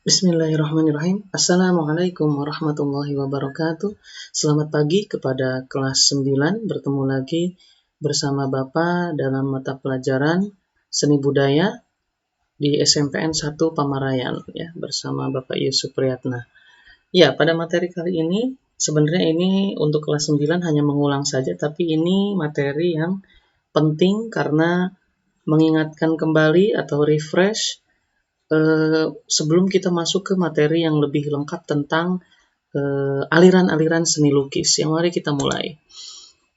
Bismillahirrahmanirrahim. Assalamualaikum warahmatullahi wabarakatuh. Selamat pagi kepada kelas 9. Bertemu lagi bersama Bapak dalam mata pelajaran Seni Budaya di SMPN 1 Pamarayan ya, bersama Bapak Yusuf Priyatna. Ya, pada materi kali ini sebenarnya ini untuk kelas 9 hanya mengulang saja, tapi ini materi yang penting karena mengingatkan kembali atau refresh sebelum kita masuk ke materi yang lebih lengkap tentang aliran-aliran seni lukis. Yang mari kita mulai.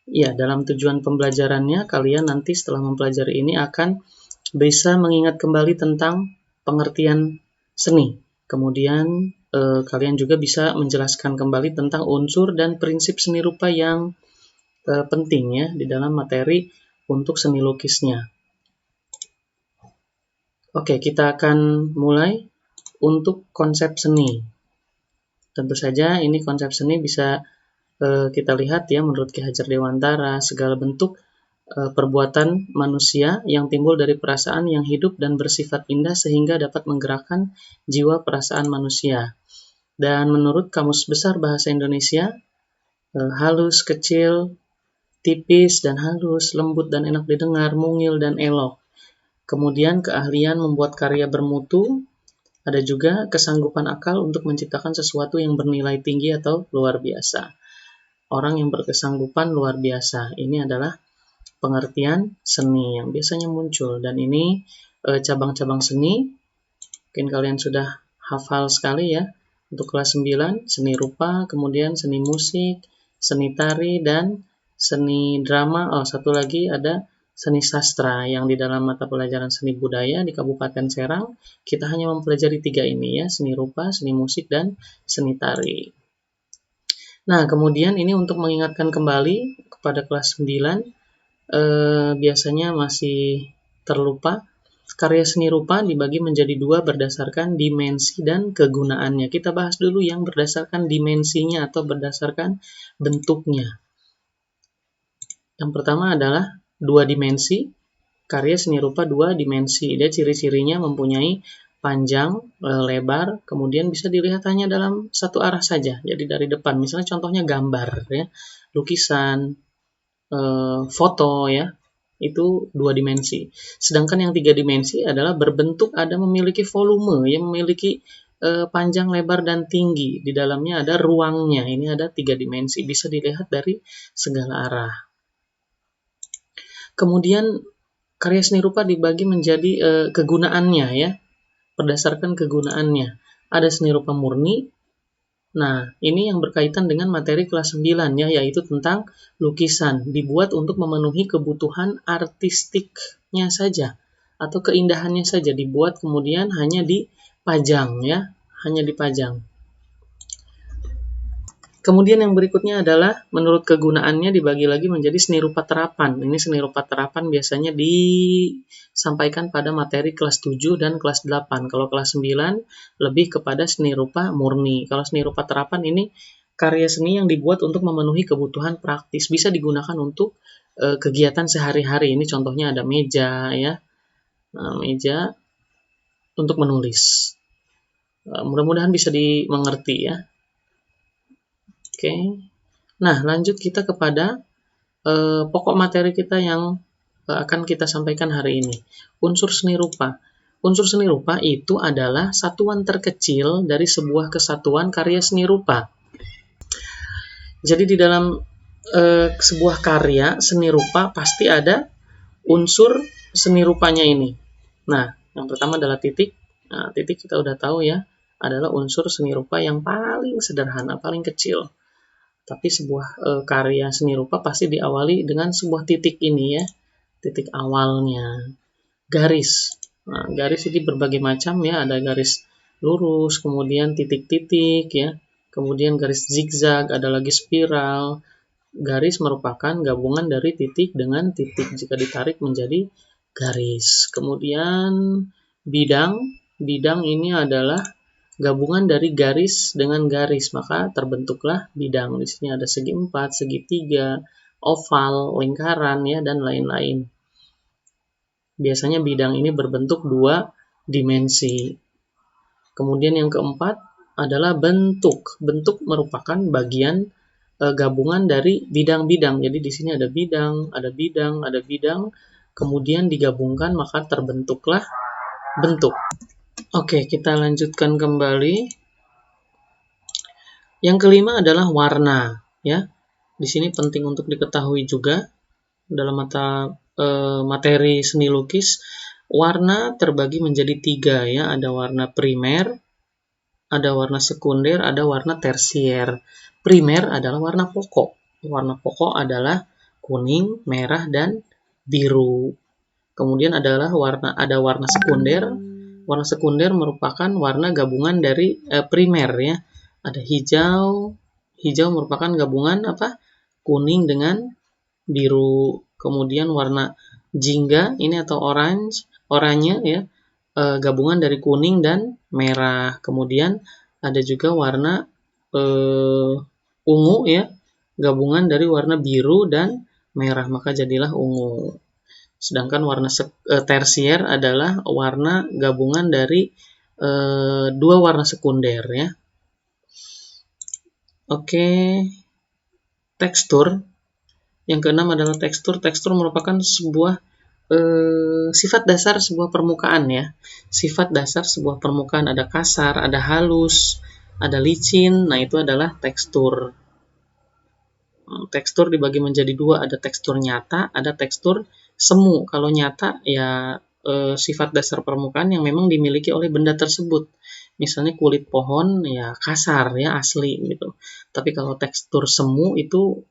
Ya, dalam tujuan pembelajarannya, kalian nanti setelah mempelajari ini akan bisa mengingat kembali tentang pengertian seni. Kemudian kalian juga bisa menjelaskan kembali tentang unsur dan prinsip seni rupa yang penting ya di dalam materi untuk seni lukisnya. Oke, kita akan mulai untuk konsep seni. Tentu saja ini konsep seni bisa kita lihat ya menurut Ki Hajar Dewantara, segala bentuk perbuatan manusia yang timbul dari perasaan yang hidup dan bersifat indah sehingga dapat menggerakkan jiwa perasaan manusia. Dan menurut Kamus Besar Bahasa Indonesia, halus, kecil, tipis dan halus, lembut dan enak didengar, mungil dan elok. Kemudian keahlian membuat karya bermutu, ada juga kesanggupan akal untuk menciptakan sesuatu yang bernilai tinggi atau luar biasa. Orang yang berkesanggupan luar biasa. Ini adalah pengertian seni yang biasanya muncul. Dan ini cabang-cabang seni. Mungkin kalian sudah hafal sekali ya. Untuk kelas 9, seni rupa, kemudian seni musik, seni tari, dan seni drama. Satu lagi ada seni sastra yang di dalam mata pelajaran seni budaya di Kabupaten Serang kita hanya mempelajari 3 ini ya, seni rupa, seni musik, dan seni tari. Nah, kemudian ini untuk mengingatkan kembali kepada kelas 9, biasanya masih terlupa. Karya seni rupa dibagi menjadi 2 berdasarkan dimensi dan kegunaannya. Kita bahas dulu yang berdasarkan dimensinya atau berdasarkan bentuknya. Yang pertama adalah 2 dimensi. Karya seni rupa 2 dimensi. Dia ciri-cirinya mempunyai panjang, lebar, kemudian bisa dilihat hanya dalam satu arah saja. Jadi dari depan. Misalnya contohnya gambar ya, lukisan, foto ya. Itu 2 dimensi. Sedangkan yang 3 dimensi adalah berbentuk ada memiliki volume, yang memiliki panjang, lebar, dan tinggi. Di dalamnya ada ruangnya. Ini ada 3 dimensi. Bisa dilihat dari segala arah. Kemudian karya seni rupa dibagi menjadi kegunaannya ya, berdasarkan kegunaannya. Ada seni rupa murni. Nah, ini yang berkaitan dengan materi kelas 9 ya, yaitu tentang lukisan. Dibuat untuk memenuhi kebutuhan artistiknya saja atau keindahannya saja, dibuat kemudian hanya dipajang ya, hanya dipajang. Kemudian yang berikutnya adalah menurut kegunaannya dibagi lagi menjadi seni rupa terapan. Ini seni rupa terapan biasanya disampaikan pada materi kelas 7 dan kelas 8. Kalau kelas 9 lebih kepada seni rupa murni. Kalau seni rupa terapan ini karya seni yang dibuat untuk memenuhi kebutuhan praktis. Bisa digunakan untuk kegiatan sehari-hari. Ini contohnya ada meja ya. Meja untuk menulis. Mudah-mudahan bisa dimengerti ya. Oke. Nah, lanjut kita kepada pokok materi kita yang akan kita sampaikan hari ini. Unsur seni rupa. Unsur seni rupa itu adalah satuan terkecil dari sebuah kesatuan karya seni rupa. Jadi di dalam sebuah karya seni rupa pasti ada unsur seni rupanya ini. Nah, yang pertama adalah titik. Nah, titik kita udah tahu ya, adalah unsur seni rupa yang paling sederhana, paling kecil. Tapi sebuah karya seni rupa pasti diawali dengan sebuah titik ini ya, titik awalnya. Garis. Nah, garis ini berbagai macam ya, ada garis lurus, kemudian titik-titik ya, kemudian garis zigzag, ada lagi spiral. Garis merupakan gabungan dari titik dengan titik jika ditarik menjadi garis. Kemudian bidang. Bidang ini adalah gabungan dari garis dengan garis, maka terbentuklah bidang. Di sini ada segi 4, segitiga, oval, lingkaran ya, dan lain-lain. Biasanya bidang ini berbentuk 2 dimensi. Kemudian yang keempat adalah bentuk. Bentuk merupakan bagian gabungan dari bidang-bidang. Jadi di sini ada bidang, ada bidang, ada bidang, kemudian digabungkan maka terbentuklah bentuk. Oke, kita lanjutkan kembali. Yang kelima adalah warna, ya. Di sini penting untuk diketahui juga dalam materi seni lukis, warna terbagi menjadi 3, ya. Ada warna primer, ada warna sekunder, ada warna tersier. Primer adalah warna pokok. Warna pokok adalah kuning, merah, dan biru. Kemudian ada warna sekunder. Warna sekunder merupakan warna gabungan dari primer, ya. Ada hijau. Hijau merupakan gabungan kuning dengan biru. Kemudian warna jingga ini atau oranye, ya, gabungan dari kuning dan merah. Kemudian ada juga warna ungu, ya, gabungan dari warna biru dan merah, maka jadilah ungu. Sedangkan warna tersier adalah warna gabungan dari dua warna sekunder, ya. Oke, tekstur. Yang keenam adalah tekstur. Tekstur merupakan sebuah sifat dasar sebuah permukaan, ya. Sifat dasar sebuah permukaan ada kasar, ada halus, ada licin. Nah, itu adalah tekstur. Tekstur dibagi menjadi 2, ada tekstur nyata, ada tekstur semu. Kalau nyata, ya sifat dasar permukaan yang memang dimiliki oleh benda tersebut. Misalnya kulit pohon, ya kasar, ya asli gitu. Tapi kalau tekstur semu itu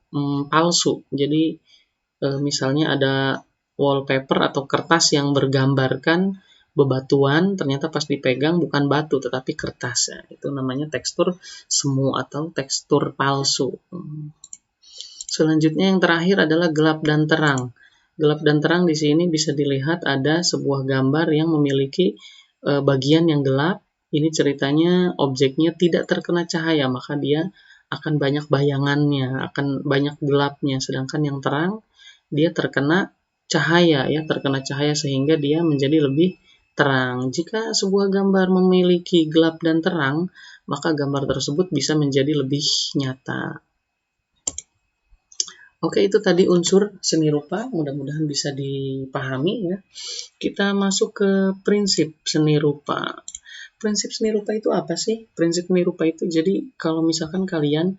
palsu. Jadi misalnya ada wallpaper atau kertas yang bergambarkan bebatuan, ternyata pas dipegang bukan batu tetapi kertas, ya. Itu namanya tekstur semu atau tekstur palsu. Selanjutnya yang terakhir adalah gelap dan terang. Gelap dan terang di sini bisa dilihat ada sebuah gambar yang memiliki bagian yang gelap. Ini ceritanya objeknya tidak terkena cahaya, maka dia akan banyak bayangannya, akan banyak gelapnya. Sedangkan yang terang, dia terkena cahaya, ya, terkena cahaya sehingga dia menjadi lebih terang. Jika sebuah gambar memiliki gelap dan terang, maka gambar tersebut bisa menjadi lebih nyata. Oke, itu tadi unsur seni rupa, mudah-mudahan bisa dipahami, ya. Kita masuk ke prinsip seni rupa. Prinsip seni rupa itu apa sih? Prinsip seni rupa itu jadi kalau misalkan kalian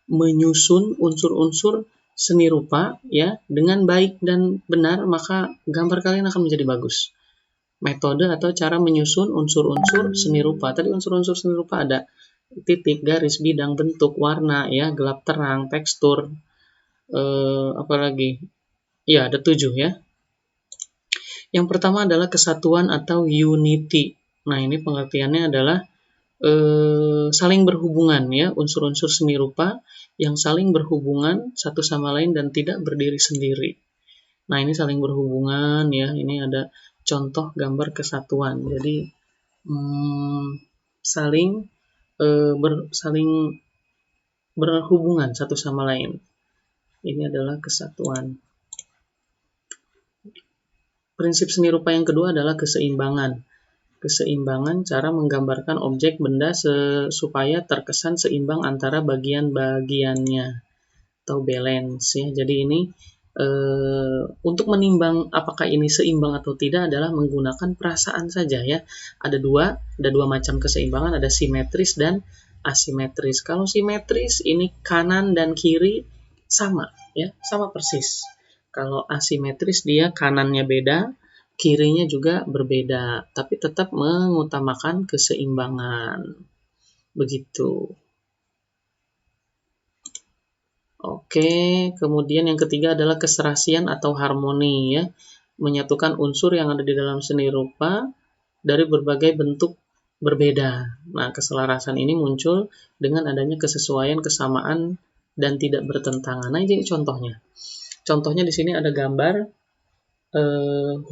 menyusun unsur-unsur seni rupa, ya, dengan baik dan benar, maka gambar kalian akan menjadi bagus. Metode atau cara menyusun unsur-unsur seni rupa. Tadi unsur-unsur seni rupa ada titik, garis, bidang, bentuk, warna, ya, gelap, terang, tekstur, apalagi? Ya, ada 7, ya. Yang pertama adalah kesatuan atau unity. Nah, ini pengertiannya adalah saling berhubungan, ya, unsur-unsur seni rupa yang saling berhubungan satu sama lain dan tidak berdiri sendiri. Nah, ini saling berhubungan, ya. Ini ada contoh gambar kesatuan. Jadi saling berhubungan satu sama lain. Ini adalah kesatuan. Prinsip seni rupa yang kedua adalah keseimbangan. Keseimbangan cara menggambarkan objek benda supaya terkesan seimbang antara bagian-bagiannya atau balance, ya. Jadi ini untuk menimbang apakah ini seimbang atau tidak adalah menggunakan perasaan saja, ya. Ada dua macam keseimbangan, ada simetris dan asimetris. Kalau simetris ini kanan dan kiri sama, ya, sama persis. Kalau asimetris dia kanannya beda, kirinya juga berbeda, tapi tetap mengutamakan keseimbangan. Begitu. Oke, kemudian yang ketiga adalah keserasian atau harmoni, ya. Menyatukan unsur yang ada di dalam seni rupa dari berbagai bentuk berbeda. Nah, keselarasan ini muncul dengan adanya kesesuaian, kesamaan, dan tidak bertentangan. Nah, ini contohnya. Contohnya di sini ada gambar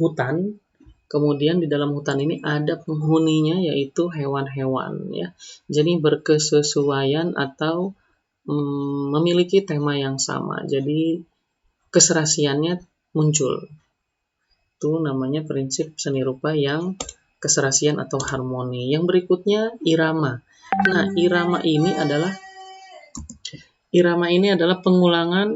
hutan, kemudian di dalam hutan ini ada penghuninya yaitu hewan-hewan, ya. Jadi berkesesuaian atau memiliki tema yang sama. Jadi keserasiannya muncul. Itu namanya prinsip seni rupa yang keserasian atau harmoni. Yang berikutnya irama. Nah, irama ini adalah pengulangan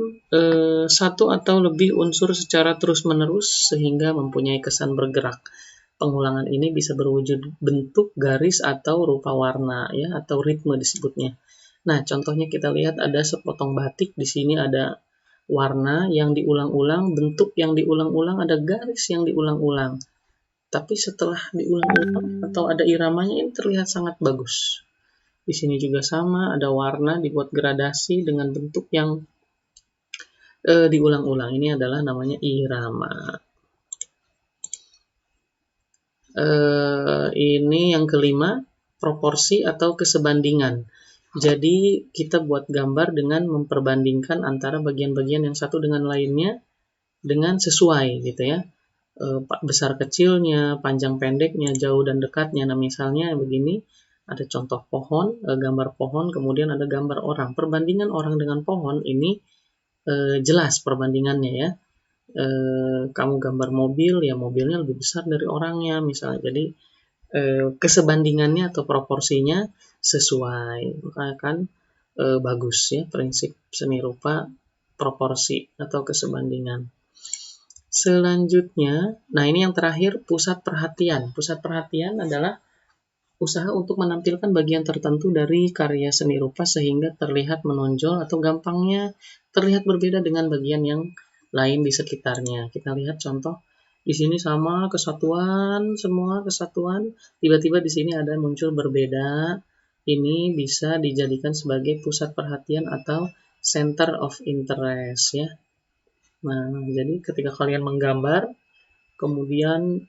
satu atau lebih unsur secara terus-menerus sehingga mempunyai kesan bergerak. Pengulangan ini bisa berwujud bentuk, garis, atau rupa warna, ya, atau ritme disebutnya. Nah, contohnya kita lihat ada sepotong batik, di sini ada warna yang diulang-ulang, bentuk yang diulang-ulang, ada garis yang diulang-ulang. Tapi setelah diulang-ulang atau ada iramanya, ini terlihat sangat bagus. Di sini juga sama, ada warna dibuat gradasi dengan bentuk yang diulang-ulang. Ini adalah namanya irama. Ini yang kelima, proporsi atau kesebandingan. Jadi kita buat gambar dengan memperbandingkan antara bagian-bagian yang satu dengan lainnya dengan sesuai gitu ya. Besar kecilnya, panjang pendeknya, jauh dan dekatnya. Nah, misalnya begini, ada contoh pohon, gambar pohon, kemudian ada gambar orang. Perbandingan orang dengan pohon ini jelas perbandingannya ya. Kamu gambar mobil, ya mobilnya lebih besar dari orangnya misalnya. Jadi kesebandingannya atau proporsinya sesuai, maka kan bagus ya, prinsip seni rupa proporsi atau kesebandingan. Selanjutnya, nah ini yang terakhir, pusat perhatian. Pusat perhatian adalah usaha untuk menampilkan bagian tertentu dari karya seni rupa sehingga terlihat menonjol atau gampangnya terlihat berbeda dengan bagian yang lain di sekitarnya. Kita lihat contoh di sini sama kesatuan, semua kesatuan, tiba-tiba di sini ada muncul berbeda. Ini bisa dijadikan sebagai pusat perhatian atau center of interest ya. Nah, jadi ketika kalian menggambar, kemudian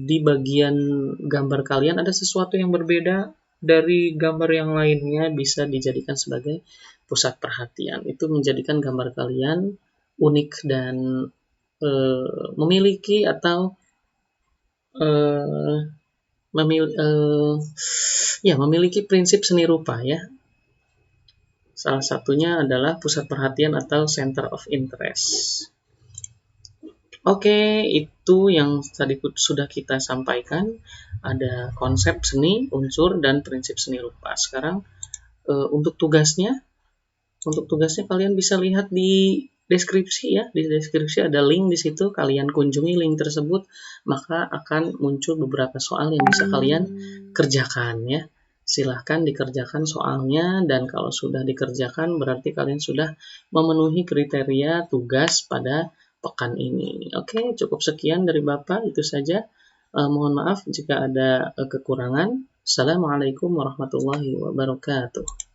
di bagian gambar kalian ada sesuatu yang berbeda dari gambar yang lainnya, bisa dijadikan sebagai pusat perhatian. Itu menjadikan gambar kalian unik dan memiliki atau memiliki prinsip seni rupa ya. Salah satunya adalah pusat perhatian atau center of interest. Oke, itu yang tadi sudah kita sampaikan. Ada konsep seni, unsur, dan prinsip seni rupa. Sekarang untuk tugasnya kalian bisa lihat di deskripsi ya. Di deskripsi ada link di situ. Kalian kunjungi link tersebut, maka akan muncul beberapa soal yang bisa kalian kerjakan ya. Silahkan dikerjakan soalnya, dan kalau sudah dikerjakan berarti kalian sudah memenuhi kriteria tugas pada pekan ini. Oke, cukup sekian dari Bapak, itu saja. Mohon maaf jika ada kekurangan. Assalamualaikum warahmatullahi wabarakatuh.